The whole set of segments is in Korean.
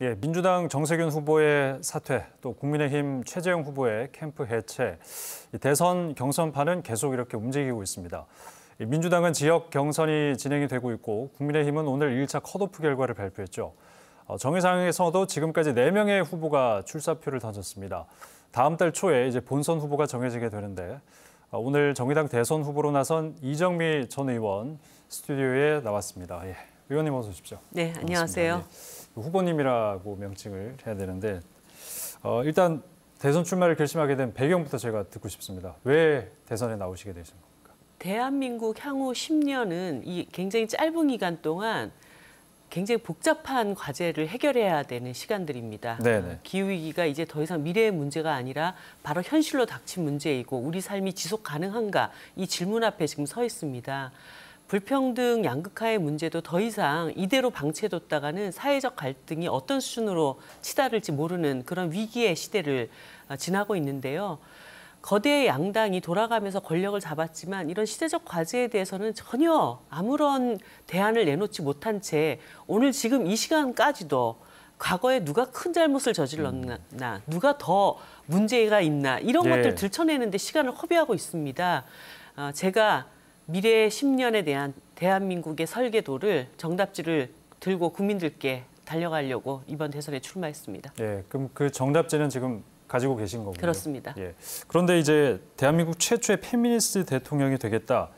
예, 민주당 정세균 후보의 사퇴, 또 국민의힘 최재형 후보의 캠프 해체, 대선 경선판은 계속 이렇게 움직이고 있습니다. 민주당은 지역 경선이 진행이 되고 있고 국민의힘은 오늘 1차 컷오프 결과를 발표했죠. 정의당에서도 지금까지 4명의 후보가 출사표를 던졌습니다. 다음 달 초에 이제 본선 후보가 정해지게 되는데 오늘 정의당 대선 후보로 나선 이정미 전 의원 스튜디오에 나왔습니다. 예, 의원님 어서 오십시오. 네, 안녕하세요. 예, 후보님이라고 명칭을 해야 되는데 일단 대선 출마를 결심하게 된 배경부터 제가 듣고 싶습니다. 왜 대선에 나오시게 되신 겁니까? 대한민국 향후 10년은 이 굉장히 짧은 기간 동안 굉장히 복잡한 과제를 해결해야 되는 시간들입니다. 네네. 기후위기가 이제 더 이상 미래의 문제가 아니라 바로 현실로 닥친 문제이고 우리 삶이 지속 가능한가 이 질문 앞에 지금 서 있습니다. 불평등 양극화의 문제도 더 이상 이대로 방치해뒀다가는 사회적 갈등이 어떤 수준으로 치달을지 모르는 그런 위기의 시대를 지나고 있는데요. 거대 양당이 돌아가면서 권력을 잡았지만 이런 시대적 과제에 대해서는 전혀 아무런 대안을 내놓지 못한 채 오늘 지금 이 시간까지도 과거에 누가 큰 잘못을 저질렀나, 누가 더 문제가 있나 이런 것들 들춰내는데 시간을 허비하고 있습니다. 제가 미래 10년에 대한 대한민국의 설계도를 정답지를 들고 국민들께 달려가려고 이번 대선에 출마했습니다. 예, 그럼 그 정답지는 지금 가지고 계신 거군요. 그렇습니다. 예. 그런데 이제 대한민국 최초의 페미니스트 대통령이 되겠다.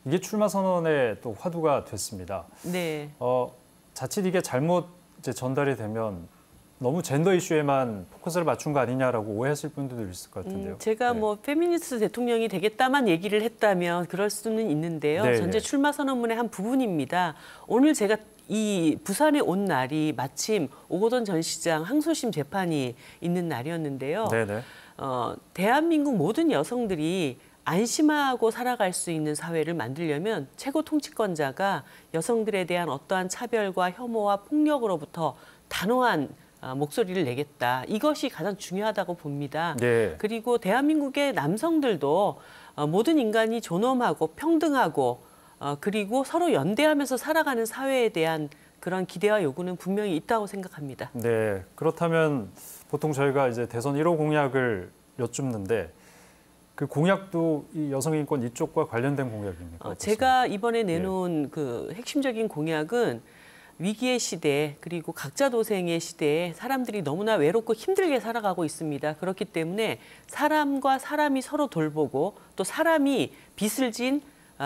이게 출마 선언의 또 화두가 됐습니다. 네. 자칫 이게 잘못 이제 전달이 되면 너무 젠더 이슈에만 포커스를 맞춘 거 아니냐라고 오해하실 분들도 있을 것 같은데요. 제가 뭐 페미니스트 대통령이 되겠다만 얘기를 했다면 그럴 수는 있는데요. 네, 전제 출마 선언문의 한 부분입니다. 오늘 제가 이 부산에 온 날이 마침 오거돈 전 시장 항소심 재판이 있는 날이었는데요. 네네. 대한민국 모든 여성들이 안심하고 살아갈 수 있는 사회를 만들려면 최고 통치권자가 여성들에 대한 어떠한 차별과 혐오와 폭력으로부터 단호한 목소리를 내겠다. 이것이 가장 중요하다고 봅니다. 네. 그리고 대한민국의 남성들도 모든 인간이 존엄하고 평등하고 그리고 서로 연대하면서 살아가는 사회에 대한 그런 기대와 요구는 분명히 있다고 생각합니다. 네, 그렇다면 보통 저희가 이제 대선 1호 공약을 여쭙는데 그 공약도 이 여성인권 이쪽과 관련된 공약입니까? 제가 이번에 내놓은 그 핵심적인 공약은 위기의 시대 그리고 각자 도생의 시대에 사람들이 너무나 외롭고 힘들게 살아가고 있습니다. 그렇기 때문에 사람과 사람이 서로 돌보고 또 사람이 빚을 진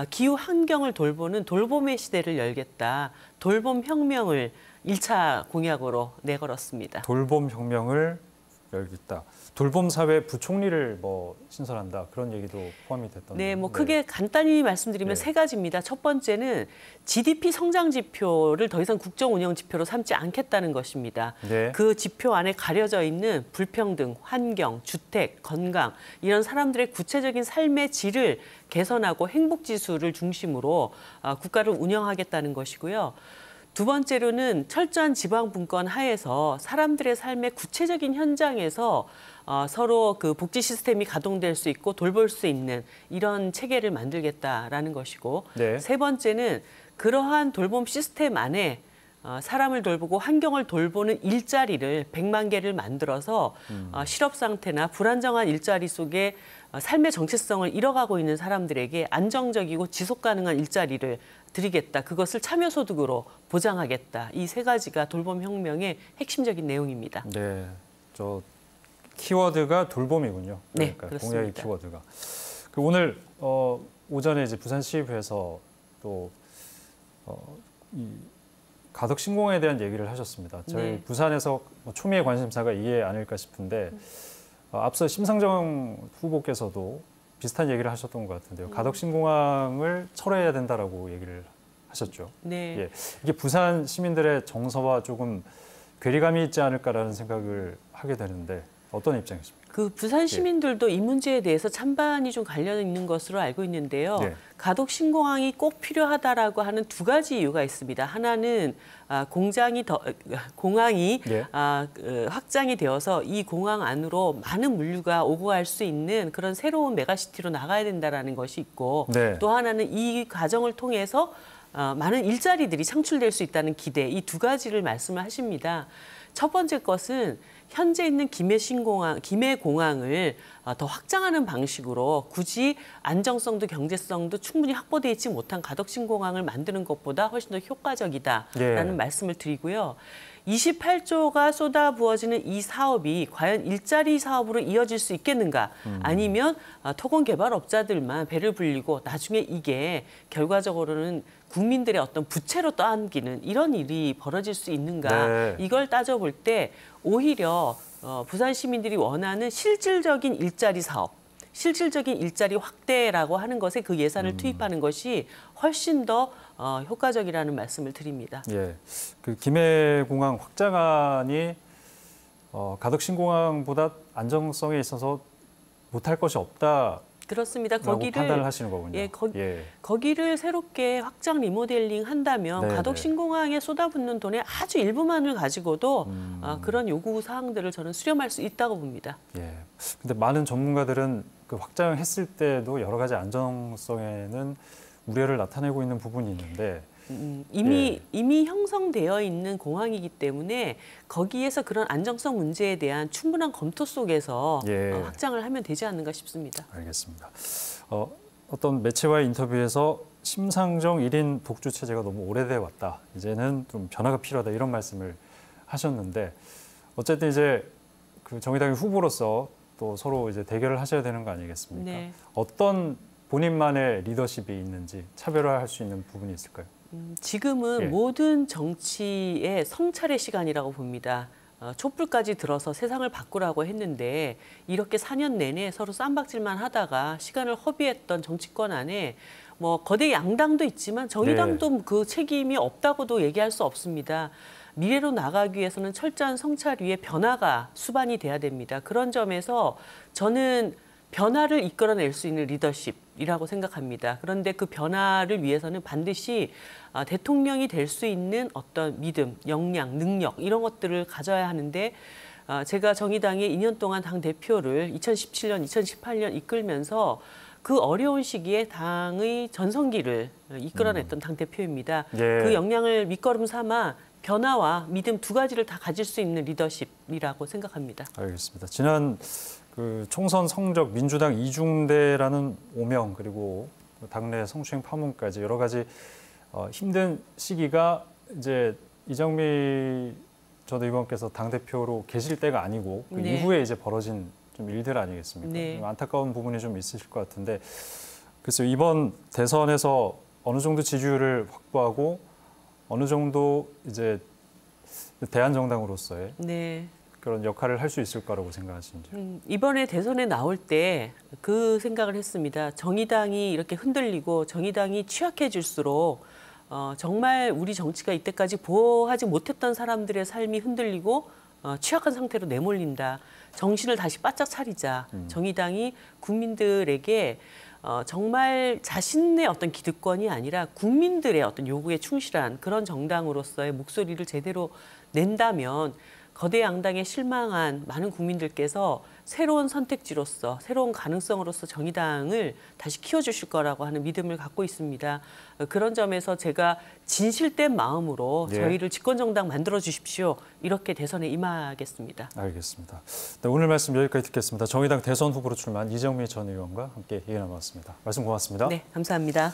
기후 환경을 돌보는 돌봄의 시대를 열겠다. 돌봄 혁명을 1차 공약으로 내걸었습니다. 돌봄 혁명을 열겠다. 돌봄 사회 부총리를 뭐 신설한다. 그런 얘기도 포함이 됐던데. 네, 뭐 크게 간단히 말씀드리면 3가지입니다. 첫 번째는 GDP 성장 지표를 더 이상 국정 운영 지표로 삼지 않겠다는 것입니다. 네. 그 지표 안에 가려져 있는 불평등, 환경, 주택, 건강 이런 사람들의 구체적인 삶의 질을 개선하고 행복 지수를 중심으로 국가를 운영하겠다는 것이고요. 두 번째로는 철저한 지방 분권 하에서 사람들의 삶의 구체적인 현장에서 서로 그 복지 시스템이 가동될 수 있고 돌볼 수 있는 이런 체계를 만들겠다라는 것이고 세 번째는 그러한 돌봄 시스템 안에 사람을 돌보고 환경을 돌보는 일자리를 100만 개를 만들어서 실업 상태나 불안정한 일자리 속에 삶의 정체성을 잃어가고 있는 사람들에게 안정적이고 지속 가능한 일자리를 드리겠다. 그것을 참여소득으로 보장하겠다. 이 3가지가 돌봄 혁명의 핵심적인 내용입니다. 네, 저 키워드가 돌봄이군요. 네, 그러니까 그렇습니다. 공약의 키워드가. 오늘 오전에 이제 부산시의회에서 또 이 가덕 신공에 대한 얘기를 하셨습니다. 저희 부산에서 초미의 관심사가 이게 아닐까 싶은데 앞서 심상정 후보께서도 비슷한 얘기를 하셨던 것 같은데요. 가덕 신공항을 철회해야 된다라고 얘기를 하셨죠. 네. 예, 이게 부산 시민들의 정서와 조금 괴리감이 있지 않을까라는 생각을 하게 되는데 어떤 입장이십니까? 그 부산 시민들도 이 문제에 대해서 찬반이 좀 갈려 있는 것으로 알고 있는데요. 가덕 신공항이 꼭 필요하다라고 하는 2가지 이유가 있습니다. 하나는 공항이 확장이 되어서 이 공항 안으로 많은 물류가 오고 갈 수 있는 그런 새로운 메가시티로 나가야 된다라는 것이 있고 또 하나는 이 과정을 통해서 많은 일자리들이 창출될 수 있다는 기대, 이 2가지를 말씀을 하십니다. 첫 번째 것은 현재 있는 김해공항을 더 확장하는 방식으로 굳이 안정성도 경제성도 충분히 확보되어 있지 못한 가덕신공항을 만드는 것보다 훨씬 더 효과적이다라는 말씀을 드리고요. 28조가 쏟아부어지는 이 사업이 과연 일자리 사업으로 이어질 수 있겠는가? 아니면 토건 개발업자들만 배를 불리고 나중에 이게 결과적으로는 국민들의 어떤 부채로 떠안기는 이런 일이 벌어질 수 있는가? 네. 이걸 따져볼 때 오히려 부산 시민들이 원하는 실질적인 일자리 사업, 실질적인 일자리 확대라고 하는 것에 그 예산을 투입하는 것이 훨씬 더 효과적이라는 말씀을 드립니다. 예, 그 김해공항 확장안이 가덕신공항보다 안정성에 있어서 못할 것이 없다. 그렇습니다. 거기를 판단을 하시는 거군요. 거기를 새롭게 확장 리모델링 한다면 네네. 가덕신공항에 쏟아붓는 돈의 아주 일부만을 가지고도 그런 요구 사항들을 저는 수렴할 수 있다고 봅니다. 예. 근데 많은 전문가들은 그 확장했을 때도 여러 가지 안정성에는 우려를 나타내고 있는 부분이 있는데 이미 형성되어 있는 공항이기 때문에 거기에서 그런 안정성 문제에 대한 충분한 검토 속에서 확장을 하면 되지 않는가 싶습니다. 알겠습니다. 어떤 매체와의 인터뷰에서 심상정 1인 독주 체제가 너무 오래돼 왔다. 이제는 좀 변화가 필요하다 이런 말씀을 하셨는데 어쨌든 이제 그 정의당의 후보로서 또 서로 이제 대결을 하셔야 되는 거 아니겠습니까? 네. 어떤 본인만의 리더십이 있는지 차별화할 수 있는 부분이 있을까요? 지금은 모든 정치의 성찰의 시간이라고 봅니다. 촛불까지 들어서 세상을 바꾸라고 했는데 이렇게 4년 내내 서로 쌈박질만 하다가 시간을 허비했던 정치권 안에 뭐 거대 양당도 있지만 정의당도 그 책임이 없다고도 얘기할 수 없습니다. 미래로 나가기 위해서는 철저한 성찰 위에 변화가 수반이 돼야 됩니다. 그런 점에서 저는 변화를 이끌어낼 수 있는 리더십이라고 생각합니다. 그런데 그 변화를 위해서는 반드시 대통령이 될 수 있는 어떤 믿음, 역량, 능력 이런 것들을 가져야 하는데 제가 정의당의 2년 동안 당대표를 2017년, 2018년 이끌면서 그 어려운 시기에 당의 전성기를 이끌어냈던 당대표입니다. 그 역량을 밑거름 삼아 변화와 믿음 두 가지를 다 가질 수 있는 리더십이라고 생각합니다. 알겠습니다. 지난 그 총선 성적 민주당 이중대라는 오명 그리고 당내 성추행 파문까지 여러 가지 힘든 시기가 이제 이정미 전 의원께서 당대표로 계실 때가 아니고 그 이후에 이제 벌어진 좀 일들 아니겠습니까? 안타까운 부분이 좀 있으실 것 같은데 그래서 이번 대선에서 어느 정도 지지율을 확보하고 어느 정도 이제 대한정당으로서의 그런 역할을 할 수 있을 거라고 생각하시는지. 이번에 대선에 나올 때 그 생각을 했습니다. 정의당이 이렇게 흔들리고 정의당이 취약해질수록 정말 우리 정치가 이때까지 보호하지 못했던 사람들의 삶이 흔들리고 취약한 상태로 내몰린다. 정신을 다시 바짝 차리자. 정의당이 국민들에게 정말 자신의 어떤 기득권이 아니라 국민들의 어떤 요구에 충실한 그런 정당으로서의 목소리를 제대로 낸다면 거대 양당에 실망한 많은 국민들께서 새로운 선택지로서 새로운 가능성으로서 정의당을 다시 키워주실 거라고 하는 믿음을 갖고 있습니다. 그런 점에서 제가 진실된 마음으로 저희를 집권정당 만들어 주십시오. 이렇게 대선에 임하겠습니다. 알겠습니다. 네, 오늘 말씀 여기까지 듣겠습니다. 정의당 대선 후보로 출마한 이정미 전 의원과 함께 얘기 나눴습니다. 말씀 고맙습니다. 네, 감사합니다.